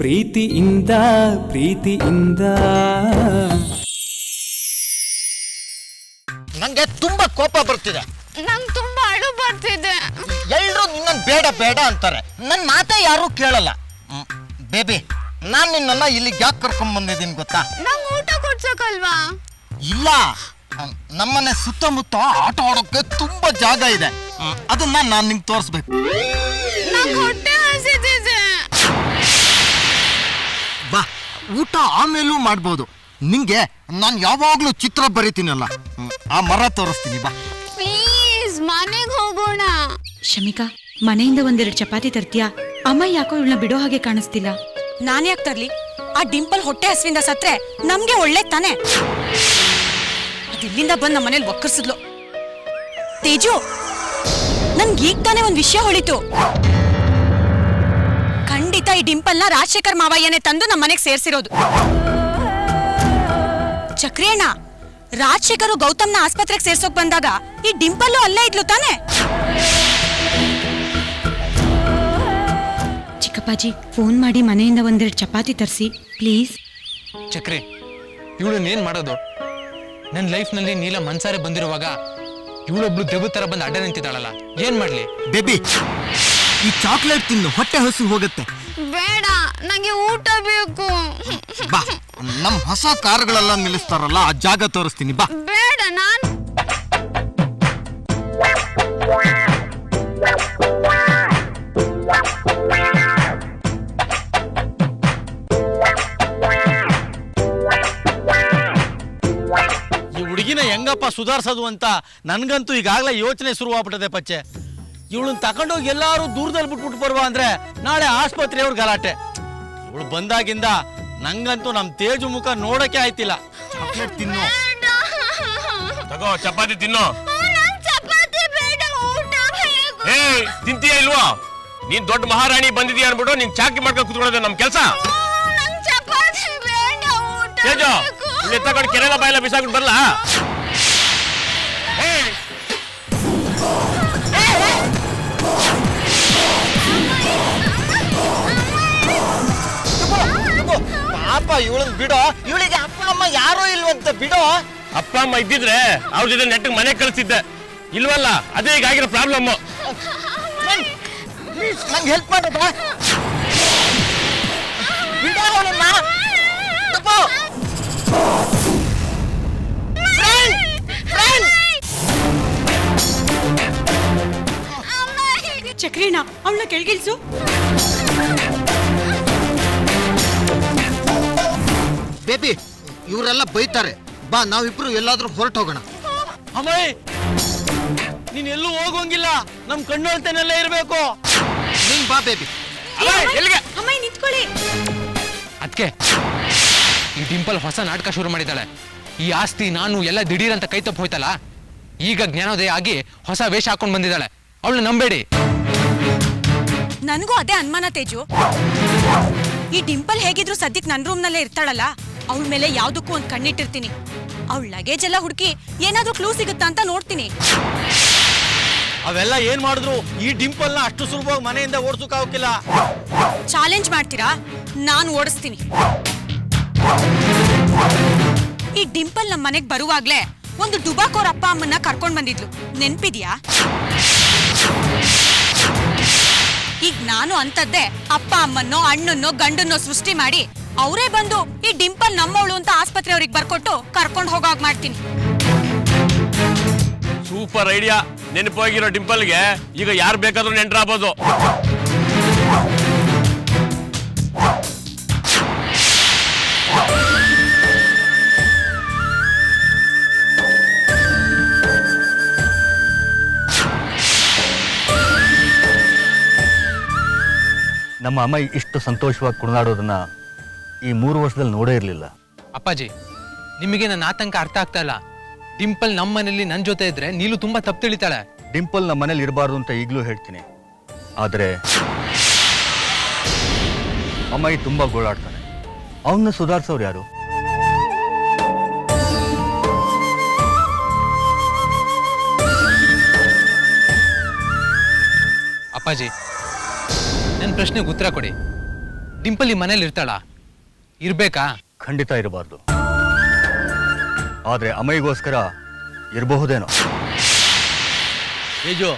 ಪ್ರೀತಿಯಿಂದ ಪ್ರೀತಿಯಿಂದ ನಂಗೆ ತುಂಬಾ ಕೋಪ ಬರ್ತಿದೆ. ನಂಗೆ ತುಂಬಾ ಅಳು ಬರ್ತಿದೆ. ಎಲ್ರು ನಿನ್ನನ್ನು ಬೇಡ ಬೇಡ ಅಂತಾರೆ, ನನ್ನ ಮಾತೇ ಯಾರು ಕೇಳಲ್ಲ. ಬೇಬಿ, ನಾನು ನಿನ್ನನ್ನ ಇಲ್ಲಿಗೆ ಯಾಕೆ ಕರ್ಕೊಂಡ್ ಬಂದಿದ್ದೀನಿ ಗೊತ್ತಾ? ನಂಗೆ ಊಟ ಕೊಡ್ಸೋಕಲ್ವಾ? ಇಲ್ಲ, ನಮ್ಮನೆ ಸುತ್ತಮುತ್ತ ಆಟ ಆಡೋಕೆ ತುಂಬಾ ಜಾಗ ಇದೆ. ಅದನ್ನ ನಾನು ನಿಂಗೆ ತೋರಿಸ್ಬೇಕು. ನಂಗೆ ಹೊಟ್ಟೆ ಹಸಿದಿದೆ. ಬಾ, ಊಟ ಆಮೇಲೂ ಮಾಡ್ಬೋದು. ನಿಂಗೆ ನಾನು ಯಾವಾಗ್ಲೂ ಚಿತ್ರ ಬರೀತೀನಲ್ಲ, ಆ ಮರ ತೋರಿಸ್ತೀನಿ. ಬಾ ಪ್ಲೀಸ್, ಮನೆಗೆ ಹೋಗೋಣ. ಶಮಿಕಾ, ಮನೆಯಿಂದ ಒಂದೆರಡು ಚಪಾತಿ ತರ್ತೀಯಾ? ಅಮ್ಮ ಯಾಕೋ ಇವಳನ್ನ ಬಿಡೋ ಹಾಗೆ ಕಾಣಿಸ್ತಿಲ್ಲ. ನಾನ್ ಯಾಕೆ ತರ್ಲಿ? ಆ ಡಿಂಪಲ್ ಹೊಟ್ಟೆ ಹಸ್ವಿಂದ ಸತ್ರೆ ನಮ್ಗೆ ಒಳ್ಳೆ ತಾನೆ. ಅದಿಲ್ಲಿಂದ ಬಂದ್ ನಮ್ಮ ಮನೇಲಿ ಒಕ್ಕರ್ಸಿದ್ಲು. ತೇಜು, ನನ್ಗೆ ಈಗ ತಾನೇ ಒಂದ್ ವಿಷಯ ಹೊಳಿತು. ಖಂಡಿತ ಈ ಡಿಂಪಲ್ನ ರಾಜಶೇಖರ್ ಮಾವಯ್ಯನೇ ತಂದು ನಮ್ಮ ಮನೆಗೆ ಸೇರ್ಸಿರೋದು. ಚಕ್ರಿಯಣ್ಣ, ರಾಜಶೇಖರ್ ಗೌತಮ್ನ ಆಸ್ಪತ್ರೆಗೆ ಸೇರ್ಸೋಕ್ ಬಂದಾಗ ಈ ಡಿಂಪಲ್ಲು ಅಲ್ಲೇ ಇದ್ಲು ತಾನೆ. ಚಿಕ್ಕಪ್ಪಾಜಿ, ಫೋನ್ ಮಾಡಿ ಮನೆಯಿಂದ ಒಂದೆರಡು ಚಪಾತಿ ತರಿಸಿ ಪ್ಲೀಸ್. ಚಕ್ರಿ, ಇವಳನ್ನೇನ್ ಮಾಡೋದು? ನನ್ನ ಲೈಫ್ನಲ್ಲಿ ನೀಲ ಮನ್ಸಾರೆ ಬಂದಿರುವಾಗ ಇವಳೊಬ್ಳು ದೆವ್ವ ತರ ಬಂದು ಅಡ್ಡ ನಿಂತಿದ್ದಾಳಲ್ಲ, ಏನ್ ಮಾಡ್ಲಿ? ಬೇಬಿ, ಈ ಚಾಕ್ಲೇಟ್ ತಿನ್ನು, ಹೊಟ್ಟೆ ಹಸು ಹೋಗುತ್ತೆ. ಬೇಡ, ನಂಗೆ ಊಟ ಬೇಕು. ಬಾ, ನಮ್ ಹೊಸ ಕಾರುಗಳೆಲ್ಲ ನಿಲ್ಲಿಸ್ತಾರಲ್ಲ, ಆ ಜಾಗ ತೋರಿಸ್ತೀನಿ. ಬಾ. ಬೇಡ, ನಾನು ಈ ಹುಡುಗಿನ ಹೆಂಗಪ್ಪ ಸುಧಾರಿಸೋದು ಅಂತ ನನ್ಗಂತೂ ಈಗಾಗಲೇ ಯೋಚನೆ ಶುರುವಾಗ್ಬಿಟ್ಟದೆ ಪಚ್ಚೆ. ಇವಳನ್ನ ತಗೊಂಡೋಗಿ ಎಲ್ಲಾರು ದೂರದಲ್ಲಿ ಬಿಟ್ಬಿಟ್ಟು ಬರುವ ಅಂದ್ರೆ ನಾಳೆ ಆಸ್ಪತ್ರೆಯವ್ರ ಗಲಾಟೆ. ಇವಳು ಬಂದಾಗಿಂದ ನಂಗಂತೂ ನಮ್ ತೇಜು ಮುಖ ನೋಡಕ್ಕೆ ಆಯ್ತಿಲ್ಲ. ಚಾಕ್ಲೇಟ್ ತಿನ್ನು. ತಗೋ, ಚಪಾತಿ ತಿನ್ನು. ಚಪಾತಿ ಬೇಡ, ಊಟ ಬೇಕು. ಏ, ತಿಂತೀಯ ಇಲ್ವಾ? ನೀನ್ ದೊಡ್ಡ ಮಹಾರಾಣಿ ಬಂದಿದೀಯ ಅನ್ಬಿಟ್ಟು ನೀನ್ ಚಾಕಿ ಮಾಡ್ಕೊಂಡು ಕುತ್ಕೊಳ್ಳೋದು ನಮ್ ಕೆಲ್ಸ. ನಂಗೆ ಚಪಾತಿ ಬೇಡ, ಊಟ ತೇಜು, ಬೇಕು. ಇಲ್ಲಿ ತಗೊಂಡು ಕೆರೆಲ್ಲ ಬಾಯೆಲ್ಲ ಬಿಸಾಕ್ಬಿಟ್ಟು ಬರಲ್ಲ. ಪಾಪ ಇವಳನ್ ಬಿಡೋ, ಇವಳಿಗೆ ಅಪ್ಪ ಅಮ್ಮ ಯಾರೋ ಇಲ್ವಂತ ಬಿಡೋ. ಅಪ್ಪ ಅಮ್ಮ ಇದ್ದಿದ್ರೆ ಅವ್ರ ಜೊತೆ ನೆಟ್ಟಿಗೆ ಮನೆ ಕಳಿಸ್ತಿದ್ದೆ. ಇಲ್ವಲ್ಲ, ಅದೇ ಈಗ ಆಗಿರೋ ಪ್ರಾಬ್ಲಮ್. ನಂಗೆ ಹೆಲ್ಪ್ ಮಾಡೋದಾ? ಬಿಡೋ ಅವಳನ್ನ. ಚಕ್ರಿಯಣ್ಣ, ಅವಳನ್ನ ಕೆಳಗಿಳಿಸು. ಬೇಬಿ, ಇವರೆಲ್ಲ ಬೈತಾರೆ. ಬಾ, ನಾವಿಬ್ರು ಎಲ್ಲಾದ್ರೂ ಹೊರಟೋಗೋಣ. ಅಮ್ಮಯ್, ನೀನ್ ಎಲ್ಲೂ ಹೋಗೋಂಗಿಲ್ಲ, ನಮ್ ಕಣ್ಣೊಳ್ತೇನೆಲ್ಲ ಇರ್ಬೇಕು. ನೀನ್ ಬಾ ಬೇಬಿ. ಎಲ್ಲಿಗೆ? ಅಮ್ಮ, ನಿಂತ್ಕೊಳ್ಳಿ. ಅದಕ್ಕೆ ಈ ಡಿಂಪಲ್ ಹೊಸ ನಾಟಕ ಶುರು ಮಾಡಿದ್ದಾಳೆ. ಈ ಆಸ್ತಿ ನಾನು ಎಲ್ಲ ದಿಢೀರ್ ಅಂತ ಕೈ ತಪ್ಪು ಹೋಯ್ತಲ್ಲ, ಈಗ ಜ್ಞಾನೋದಯ ಆಗಿ ಹೊಸ ವೇಷ ಹಾಕೊಂಡ್ ಬಂದಿದ್ದಾಳೆ. ಅವಳನ್ನ ನಂಬೇಡಿ. ನನ್ಗೂ ಅದೇ ಅನುಮಾನ ತೇಜು. ಈ ಡಿಂಪಲ್ ಹೇಗಿದ್ರು ಸದ್ಯಕ್ ನನ್ ರೂಮ್ ನಲ್ಲೇ ಇರ್ತಾಳಲ್ಲ, ಅವಳ ಮೇಲೆ ಯಾವ್ದಕ್ಕೂ ಒಂದ್ ಕಣ್ಣಿಟ್ಟಿರ್ತೀನಿ. ಅವಳ ಲಗೇಜ್ ಎಲ್ಲ ಹುಡುಕಿ ಏನಾದ್ರೂ ಕ್ಲೂ ಸಿಗುತ್ತಾ ಅಂತ ನೋಡ್ತೀನಿ. ಅವೆಲ್ಲ ಏನ್ ಮಾಡಿದ್ರು ಈ ಡಿಂಪಲ್ನ ಅಷ್ಟು ಸುಲಭವಾಗಿ ಮನೆಯಿಂದ ಓಡಿಸೋಕಾಗಿಲ್ಲ. ಚಾಲೆಂಜ್ ಮಾಡ್ತೀರಾ? ನಾನು ಓಡಿಸ್ತೀನಿ. ಈ ಡಿಂಪಲ್ ನಮ್ಮ ಮನೆಗ್ ಬರುವಾಗ್ಲೇ ಒಂದು ಡುಬಾಕೋರ್ ಅಪ್ಪ ಅಮ್ಮನ್ನ ಕರ್ಕೊಂಡ್ ಬಂದಿದ್ಲು, ನೆನ್ಪಿದ್ಯಾ? ಈಗ ನಾನು ಅಂತದ್ದೇ ಅಪ್ಪ ಅಮ್ಮನ್ನೋ ಅಣ್ಣನ್ನೋ ಗಂಡನ್ನೋ ಸೃಷ್ಟಿ ಮಾಡಿ ಅವರೇ ಬಂದು ಈ ಡಿಂಪಲ್ ನಮ್ಮವಳು ಅಂತ ಆಸ್ಪತ್ರೆ ಅವ್ರಿಗೆ ಬರ್ಕೊಟ್ಟು ಕರ್ಕೊಂಡು ಹೋಗಾಗ್ ಮಾಡ್ತೀನಿ. Super idea. ನೆನಪಾಗಿರೋ ಡಿಂಪಲ್ಗೆ ಈಗ ಯಾರು ಬೇಕಾದ್ರೂ ನೆಂಟ್ರಾಗ್ಬೋದು. ನಮ್ಮ ಅಮ್ಮ ಇಷ್ಟು ಸಂತೋಷವಾಗಿ ಕುಣಿದಾಡೋದನ್ನ ಈ 3 ವರ್ಷದಲ್ಲಿ ನೋಡೇ ಇರಲಿಲ್ಲ. ಅಪ್ಪಾಜಿ, ನಿಮಗೆ ನನ್ನ ಆತಂಕ ಅರ್ಥ ಆಗ್ತಾ ಇಲ್ಲ. ಡಿಂಪಲ್ ನಮ್ಮ ಮನೇಲಿ ನನ್ನ ಜೊತೆ ಇದ್ರೆ ನೀಲು ತುಂಬಾ ತಪ್ಪು ತಿಳಿತಾಳೆ. ಡಿಂಪಲ್ ನಮ್ಮ ಮನೇಲಿ ಇರಬಾರ್ದು ಅಂತ ಈಗಲೂ ಹೇಳ್ತೀನಿ. ಆದರೆ ಅಮ್ಮಾಯಿ ತುಂಬಾ ಗೋಳಾಡ್ತಾನೆ. ಅವನ್ನ ಸುಧಾರಿಸೋರು ಯಾರು? ಅಪ್ಪಾಜಿ, ನನ್ನ ಪ್ರಶ್ನೆಗೆ ಉತ್ತರ ಕೊಡಿ. ಡಿಂಪಲ್ ಈ ಮನೇಲಿ ಇರ್ತಾಳ? ಇರ್ಬೇಕಾ? ಖಂಡಿತ ಇರಬಾರ್ದು. ಆದರೆ ಅಮ್ಮಯ್ಯಗೋಸ್ಕರ ಇರಬಹುದೇನೋ. ತೇಜು,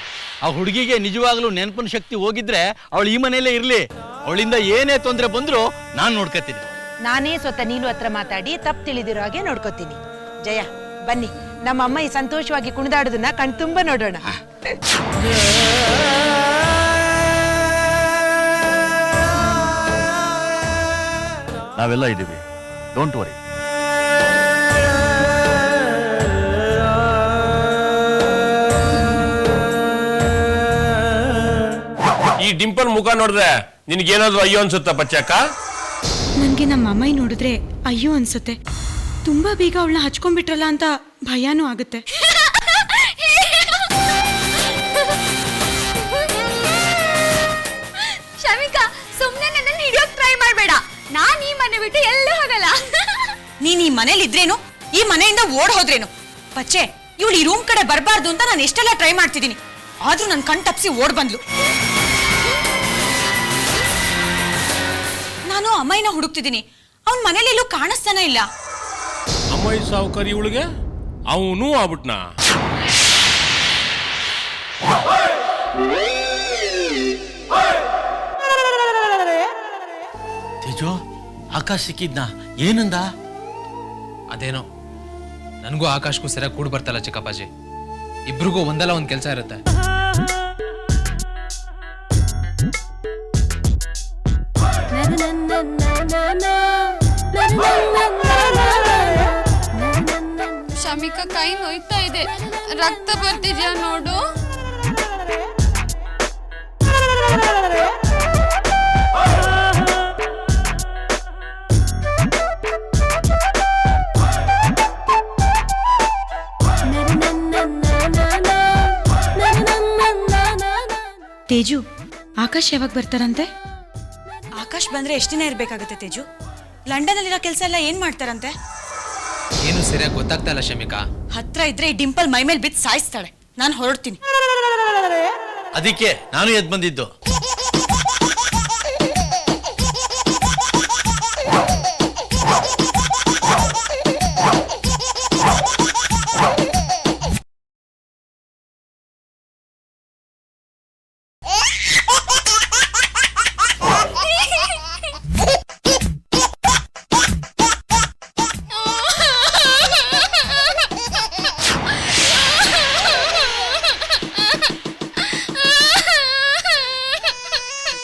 ಆ ಹುಡುಗಿಗೆ ನಿಜವಾಗ್ಲೂ ನೆನಪಿನ ಶಕ್ತಿ ಹೋಗಿದ್ರೆ ಅವಳು ಈ ಮನೆಯಲ್ಲೇ ಇರ್ಲಿ. ಅವಳಿಂದ ಏನೇ ತೊಂದರೆ ಬಂದ್ರು ನಾನು ನೋಡ್ಕೊತೀನಿ. ನಾನೇ ಸ್ವತಃ ನೀನು ಹತ್ರ ಮಾತಾಡಿ ತಪ್ಪು ತಿಳಿದಿರೋ ಹಾಗೆ ನೋಡ್ಕೋತೀನಿ. ಜಯ, ಬನ್ನಿ, ನಮ್ಮ ಅಮ್ಮ ಈ ಸಂತೋಷವಾಗಿ ಕುಣಿದಾಡೋದನ್ನ ಕಣ್ತುಂಬ ನೋಡೋಣ. ನಾವೆಲ್ಲ ಇದ್ದೀವಿ, ಡೋಂಟ್ ವರಿ. ಈ ಡಿಂಪಲ್ ಮುಖ ನೋಡಿದ್ರೆ ನಿನ್ಗೇನಾದ್ರು ಅಯ್ಯೋ ಅನ್ಸುತ್ತಾ ಪಚ್ಚಕ್ಕ? ನನ್ಗೆ ನಮ್ಮ ಅಮ್ಮಯ್ಯ ನೋಡಿದ್ರೆ ಅಯ್ಯೋ ಅನ್ಸುತ್ತೆ. ತುಂಬಾ ಬೇಗ ಅವಳನ್ನ ಹಚ್ಕೊಂಡ್ಬಿಟ್ರಲ್ಲ ಅಂತ ಭಯನೂ ಆಗುತ್ತೆ. ಶಮಿಕಾ, ಸುಮ್ನೆ ನನ್ನನ್ನು ಹಿಡಿಯೋಕ್ ಟ್ರೈ ಮಾಡ್ಬೇಡ. ನಾನ್ ಈ ಮನೆ ಬಿಟ್ಟು ಎಲ್ಲೂ ಹೋಗಲ್ಲ. ನೀನ್ ಈ ಮನೇಲಿ ಇದ್ರೇನು, ಈ ಮನೆಯಿಂದ ಓಡ್ ಹೋದ್ರೇನು? ಪಚ್ಚೆ, ಇವಳು ಈ ರೂಮ್ ಕಡೆ ಬರಬಾರ್ದು ಅಂತ ನಾನು ಎಷ್ಟೆಲ್ಲ ಟ್ರೈ ಮಾಡ್ತಿದ್ದೀನಿ, ಆದ್ರೂ ನನ್ ಕಣ್ ತಪ್ಸಿ ಓಡ್ ಬಂದ್ಲು. ನಾನು ಅಮ್ಮಯ್ಯನ ಹುಡುಕ್ತಿದ್ದೀನಿ, ಅವನ್ ಮನೇಲಿ ಎಲ್ಲೂ ಕಾಣಿಸ್ತಾನೆ ಇಲ್ಲ. ಅಮ್ಮಯ್ಯ ಸಾವುಕಾರಿ ಇವಳಿಗೆ ಅವನು ಆಗ್ಬಿಟ್ನಾ? ತೇಜು, ಆಕಾಶ್ ಸಿಕ್ಕಿದ್ನಾ? ಏನಂದ? ಅದೇನೋ ನನಗೂ ಆಕಾಶ್ಗೂ ಸರಿಯಾಗಿ ಕೂಡ್ ಬರ್ತಲ್ಲ ಚಿಕ್ಕಪ್ಪಾಜಿ. ಇಬ್ರಿಗೂ ಒಂದಲ್ಲ ಒಂದ್ ಕೆಲಸ ಇರುತ್ತೆ. ಶಮಿಕಾ, ಕೈ ನೋಯ್ತಾ ಇದೆ, ರಕ್ತ ಬರ್ತಿದ್ಯಾ ನೋಡು. ತೇಜು, ಆಕಾಶ್ ಯಾವಾಗ ಬರ್ತಾರಂತೆ? ಆಕಾಶ್ ಬಂದ್ರೆ ಎಷ್ಟ್ ದಿನ ಇರ್ಬೇಕಾಗತ್ತೆ ತೇಜು? ಲಂಡನ್ ಅಲ್ಲಿರೋ ಕೆಲಸ ಎಲ್ಲ ಏನ್ ಮಾಡ್ತಾರಂತೆ? ಏನು ಸರಿಯಾಗಿ ಗೊತ್ತಾಗ್ತಾ ಇಲ್ಲ ಶಮಿಕಾ. ಹತ್ರ ಇದ್ರೆ ಈ ಡಿಂಪಲ್ ಮೈ ಮೇಲೆ ಬಿದ್ದು ಸಾಯಿಸ್ತಾಳೆ. ನಾನು ಹೊರಡ್ತೀನಿ. ಅದಕ್ಕೆ ನಾನು ಎದ್ದು ಬಂದಿದ್ದು.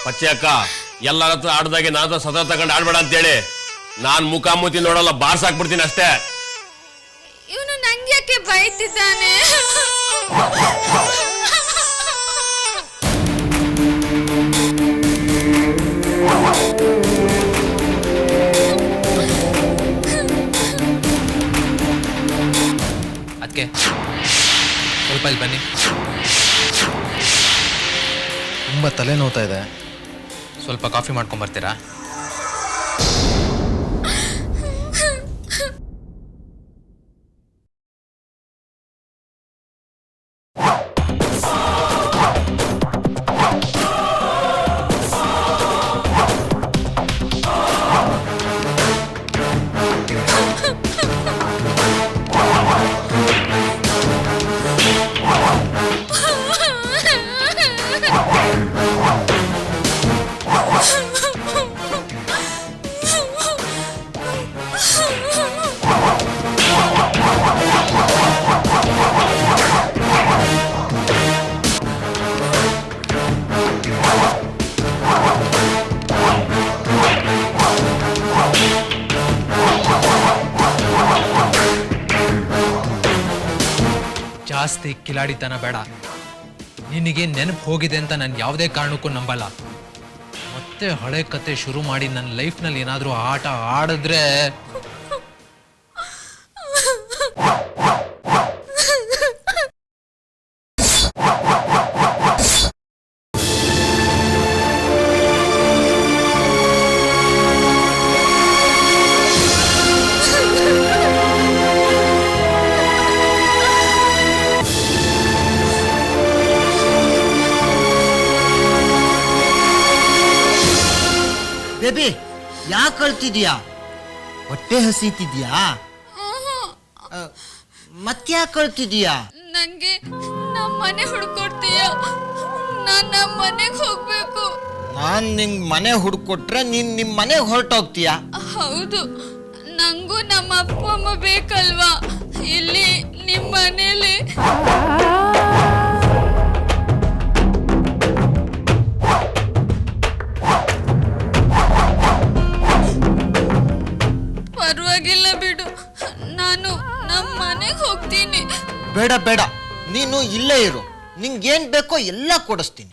ಪಚ್ಚೆ ಅಕ್ಕ, ಎಲ್ಲರ ಹತ್ರ ಆಡ್ದಾಗೆ ನಾನು ಸದಾ ತಗೊಂಡು ಆಡ್ಬೇಡ ಅಂತೇಳಿ ನಾನ್ ಮುಖಾಮುಖಿ ನೋಡಲ್ಲ, ಬಾರ್ಸಾಕ್ಬಿಡ್ತೀನಿ ಅಷ್ಟೇ. ಇವನು ನಂಗ್ಯಾಕೆ ಬೈತಿದ್ದಾನೆ? ಅದಕ್ಕೆ ಸ್ವಲ್ಪ ಇಲ್ಲಿ ಬನ್ನಿ. ತುಂಬ ತಲೆ ನೋವ್ತಾ ಇದೆ, ಸ್ವಲ್ಪ ಕಾಫಿ ಮಾಡ್ಕೊಂಡ್ ಬರ್ತೀರಾ? ಜಾಸ್ತಿ ಕಿಲಾಡಿತನ ಬೇಡ. ನಿನಗೆ ನೆನಪು ಹೋಗಿದೆ ಅಂತ ನಾನು ಯಾವುದೇ ಕಾರಣಕ್ಕೂ ನಂಬಲ್ಲ. ಮತ್ತೆ ಹಳೆ ಕತೆ ಶುರು ಮಾಡಿ ನನ್ನ ಲೈಫ್ನಲ್ಲಿ ಏನಾದರೂ ಆಟ ಆಡಿದ್ರೆ ಬೇಬಿ, ಯಾಕೆ ಅಳ್ತಿದ್ಯಾ? ಹೊಟ್ಟೆ ಹಸಿತಿದ್ಯಾ? ಮತ್ತ್ಯಾಕೆ ಅಳ್ತಿದ್ಯಾ? ನಂಗೆ ನಮ್ಮ ಮನೆ ಹುಡ್ಕೊಡ್ತೀಯ? ನಾನ್ ನಮ್ಮ ಮನೆಗೆ ಹೋಗ್ಬೇಕು. ನಾನ್ ನಿಂಗ್ ಮನೆ ಹುಡ್ಕೊಟ್ರೆ ನೀನ್ ನಿಮ್ ಮನೆಗೆ ಹೊರಟೋಗ್ತೀಯಾ? ಹೌದು, ನಂಗೂ ನಮ್ಮ ಅಪ್ಪ ಅಮ್ಮ ಬೇಕಲ್ವಾ ಇಲ್ಲಿ ನಿಮ್ಮ ಮನೇಲಿ. ಪರವಾಗಿಲ್ಲ ಬಿಡು, ನಾನು ನಮ್ಮ ಮನೆಗೆ ಹೋಗ್ತೀನಿ. ಬೇಡ ಬೇಡ, ನೀನು ಇಲ್ಲೇ ಇರು. ನಿಂಗೇನ್ ಬೇಕೋ ಎಲ್ಲ ಕೊಡಿಸ್ತೀನಿ.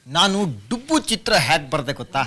ನಾನು ಡುಬ್ಬು ಚಿತ್ರ ಹ್ಯಾಕ್ ಬರ್ದೆ ಗೊತ್ತಾ?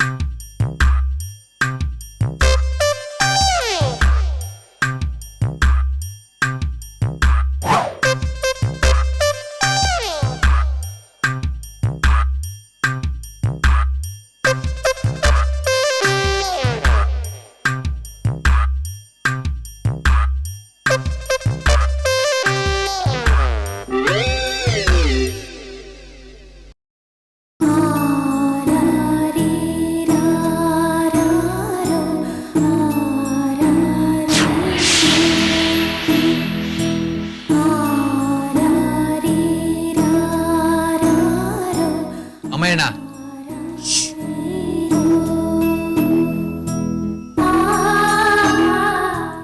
ಅಮ್ಮಯ್ಯಣ್ಣ,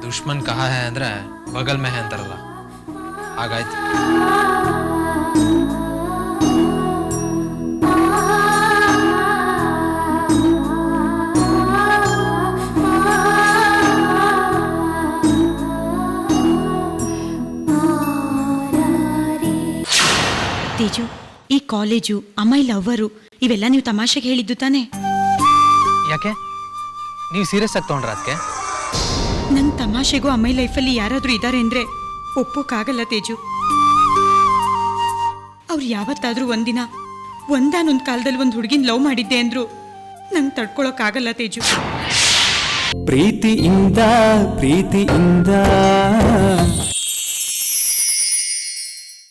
ದುಶ್ಮನ್ ಕಹಾ ಹೈ ಅಂದ್ರೆ ಬಗಲ್ ಮೇ ಹೈ ಅಂತಾರಲ್ಲ, ಹಾಗಾಯ್ತು. ತೇಜು, ಈ ಕಾಲೇಜು, ಅಮ್ಮಾಯಿ ಲವ್ವರು ಇವೆಲ್ಲ ನೀವು ತಮಾಷೆಗೆ ಹೇಳಿದ್ದು ತಾನೇ? ಯಾಕೆ ನೀವು ಸೀರಿಯಸ್ ಆಗಿ ತಗೊಂಡ್ರ ಅದಕ್ಕೆ? ನಂಗೆ ತಮಾಷೆಗೂ ಅಮ್ಮಾಯಿ ಲೈಫಲ್ಲಿ ಯಾರಾದರೂ ಇದ್ದಾರೆ ಅಂದರೆ ಒಪ್ಪೋಕ್ಕಾಗಲ್ಲ ತೇಜು. ಅವ್ರು ಯಾವತ್ತಾದರೂ ಒಂದಿನ ಒಂದಾನೊಂದು ಕಾಲದಲ್ಲಿ ಒಂದು ಹುಡುಗಿನ ಲವ್ ಮಾಡಿದ್ದೆ ಅಂದ್ರು ನಂಗೆ ತಡ್ಕೊಳಕ್ಕಾಗಲ್ಲ ತೇಜು. ಪ್ರೀತಿಯಿಂದ ಪ್ರೀತಿಯಿಂದ